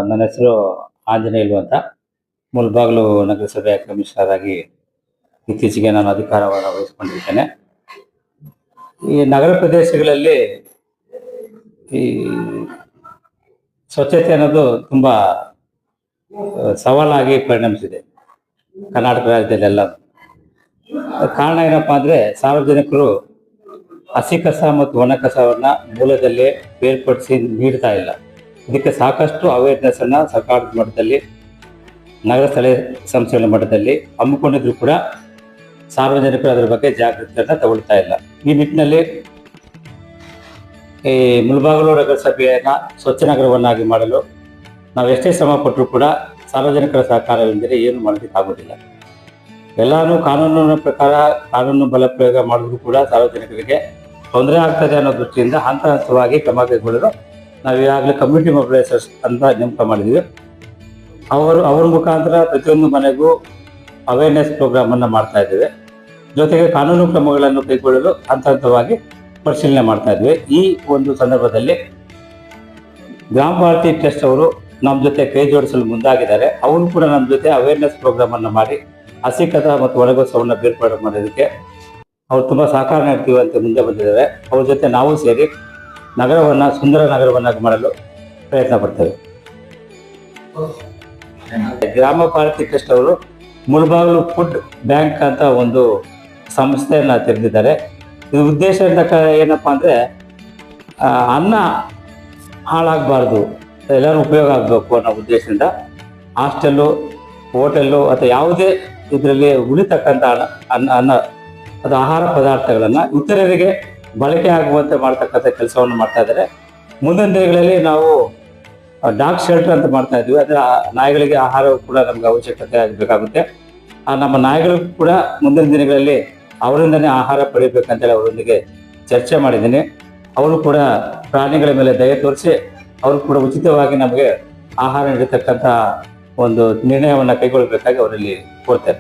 ನನ್ನ ಹೆಸರು ಆಂಜನೇಯಲು ಅಂತ. ಮುಳಬಾಗಿಲು ನಗರಸಭೆಯ ಕಮಿಷನರ್ ಆಗಿ ಇತ್ತೀಚೆಗೆ ನಾನು ಅಧಿಕಾರವನ್ನು ವಹಿಸಿಕೊಂಡಿದ್ದೇನೆ. ಈ ನಗರ ಪ್ರದೇಶಗಳಲ್ಲಿ ಈ ಸ್ವಚ್ಛತೆ ಅನ್ನೋದು ತುಂಬ ಸವಾಲಾಗಿ ಪರಿಣಮಿಸಿದೆ ಕರ್ನಾಟಕ ರಾಜ್ಯದಲ್ಲೆಲ್ಲ. ಕಾರಣ ಏನಪ್ಪಾ ಅಂದರೆ, ಸಾರ್ವಜನಿಕರು ಹಸಿ ಕಸ ಮತ್ತು ಒಣ ಕಸವನ್ನು ಮೂಲದಲ್ಲೇ ಬೇರ್ಪಡಿಸಿ ನೀಡ್ತಾ ಇಲ್ಲ. ಇದಕ್ಕೆ ಸಾಕಷ್ಟು ಅವೇರ್ನೆಸ್ ಅನ್ನು ಸರ್ಕಾರದ ಮಟ್ಟದಲ್ಲಿ, ನಗರ ಸ್ಥಳೀಯ ಸಂಸ್ಥೆಗಳ ಮಟ್ಟದಲ್ಲಿ ಹಮ್ಮಿಕೊಂಡಿದ್ರು ಕೂಡ ಸಾರ್ವಜನಿಕರು ಅದರ ಬಗ್ಗೆ ಜಾಗೃತಿಯನ್ನು ತಗೊಳ್ತಾ ಇಲ್ಲ. ಈ ನಿಟ್ಟಿನಲ್ಲಿ ಈ ಮುಳಬಾಗಿಲು ನಗರಸಭೆಯನ್ನು ಸ್ವಚ್ಛ ನಗರವನ್ನಾಗಿ ಮಾಡಲು ನಾವು ಎಷ್ಟೇ ಶ್ರಮ ಪಟ್ಟರೂ ಕೂಡ ಸಾರ್ವಜನಿಕರ ಸಹಕಾರವೆಂದರೆ ಏನು ಮಾಡೋದಕ್ಕಾಗೋದಿಲ್ಲ. ಎಲ್ಲಾನು ಕಾನೂನಿನ ಪ್ರಕಾರ ಕಾನೂನು ಬಲ ಪ್ರಯೋಗ ಮಾಡಿದ್ರು ಕೂಡ ಸಾರ್ವಜನಿಕರಿಗೆ ತೊಂದರೆ ಆಗ್ತದೆ ಅನ್ನೋ ದೃಷ್ಟಿಯಿಂದ ಹಂತ ಹಂತವಾಗಿ ಕ್ರಮ ಕೈಗೊಳ್ಳಲು ನಾವು ಈಗಾಗಲೇ ಕಮ್ಯುನಿಟಿ ಮೊಬಿಲೈಸರ್ಸ್ ಅಂತ ನೇಮಕ ಮಾಡಿದ್ದೀವಿ. ಅವ್ರ ಮುಖಾಂತರ ಪ್ರತಿಯೊಂದು ಮನೆಗೂ ಅವೇರ್ನೆಸ್ ಪ್ರೋಗ್ರಾಮನ್ನು ಮಾಡ್ತಾ ಇದ್ದೇವೆ. ಜೊತೆಗೆ ಕಾನೂನು ಕ್ರಮಗಳನ್ನು ಕೈಗೊಳ್ಳಲು ಹಂತ ಹಂತವಾಗಿ ಪರಿಶೀಲನೆ ಮಾಡ್ತಾ ಇದ್ವಿ. ಈ ಒಂದು ಸಂದರ್ಭದಲ್ಲಿ ಗ್ರಾಮ ಪಾಲಿಟಿ ಟ್ರಸ್ಟ್ ಅವರು ನಮ್ಮ ಜೊತೆ ಕೈ ಜೋಡಿಸಲು ಮುಂದಾಗಿದ್ದಾರೆ. ಅವರು ಕೂಡ ನಮ್ಮ ಜೊತೆ ಅವೇರ್ನೆಸ್ ಪ್ರೋಗ್ರಾಮನ್ನು ಮಾಡಿ ಹಸಿ ಕಸ ಮತ್ತು ಒಣಗೊಸವನ್ನು ಬೇರ್ಪಾಡು ಮಾಡೋದಕ್ಕೆ ಅವ್ರು ತುಂಬ ಸಹಕಾರ ನೀಡ್ತೀವಿ ಅಂತ ಮುಂದೆ ಬಂದಿದ್ದಾರೆ. ಅವ್ರ ಜೊತೆ ನಾವು ಸೇರಿ ನಗರವನ್ನು ಸುಂದರ ನಗರವನ್ನಾಗಿ ಮಾಡಲು ಪ್ರಯತ್ನ ಪಡ್ತೇವೆ. ಗ್ರಾಮ ಪಾಲಿಟಿ ಟ್ರಸ್ಟ್ ಅವರು ಮುಳಬಾಗಿಲು ಫುಡ್ ಬ್ಯಾಂಕ್ ಅಂತ ಒಂದು ಸಂಸ್ಥೆಯನ್ನು ತೆರೆದಿದ್ದಾರೆ. ಇದು ಉದ್ದೇಶ ಏನಪ್ಪಾ ಅಂದರೆ, ಅನ್ನ ಹಾಳಾಗಬಾರ್ದು, ಎಲ್ಲರೂ ಉಪಯೋಗ ಆಗಬೇಕು ಅನ್ನೋ ಉದ್ದೇಶದಿಂದ ಹಾಸ್ಟೆಲ್ಲು, ಹೋಟೆಲ್ಲು ಅಥವಾ ಯಾವುದೇ ಇದರಲ್ಲಿ ಉಳಿತಕ್ಕಂಥ ಅನ್ನ ಅದು ಆಹಾರ ಪದಾರ್ಥಗಳನ್ನು ಇತರರಿಗೆ ಬಳಕೆ ಆಗುವಂತೆ ಮಾಡ್ತಕ್ಕಂಥ ಕೆಲಸವನ್ನು ಮಾಡ್ತಾ ಇದ್ದಾರೆ. ಮುಂದಿನ ದಿನಗಳಲ್ಲಿ ನಾವು ಡಾಗ್ ಶೆಲ್ಟರ್ ಅಂತ ಮಾಡ್ತಾ ಇದ್ವಿ. ಅಂದರೆ ನಾಯಿಗಳಿಗೆ ಆಹಾರವು ಕೂಡ ನಮ್ಗೆ ಅವಶ್ಯಕತೆ ಆಗಬೇಕಾಗುತ್ತೆ. ನಮ್ಮ ನಾಯಿಗಳಿಗೂ ಕೂಡ ಮುಂದಿನ ದಿನಗಳಲ್ಲಿ ಅವರಿಂದನೇ ಆಹಾರ ಪಡಿಬೇಕಂತೇಳಿ ಅವರೊಂದಿಗೆ ಚರ್ಚೆ ಮಾಡಿದ್ದೀನಿ. ಅವರು ಕೂಡ ಪ್ರಾಣಿಗಳ ಮೇಲೆ ದಯೆ ತೋರಿಸಿ ಅವರು ಕೂಡ ಉಚಿತವಾಗಿ ನಮಗೆ ಆಹಾರ ನೀಡತಕ್ಕಂಥ ಒಂದು ನಿರ್ಣಯವನ್ನು ಕೈಗೊಳ್ಳಬೇಕಾಗಿ ಅವರಲ್ಲಿ ಕೋರ್ತೇನೆ.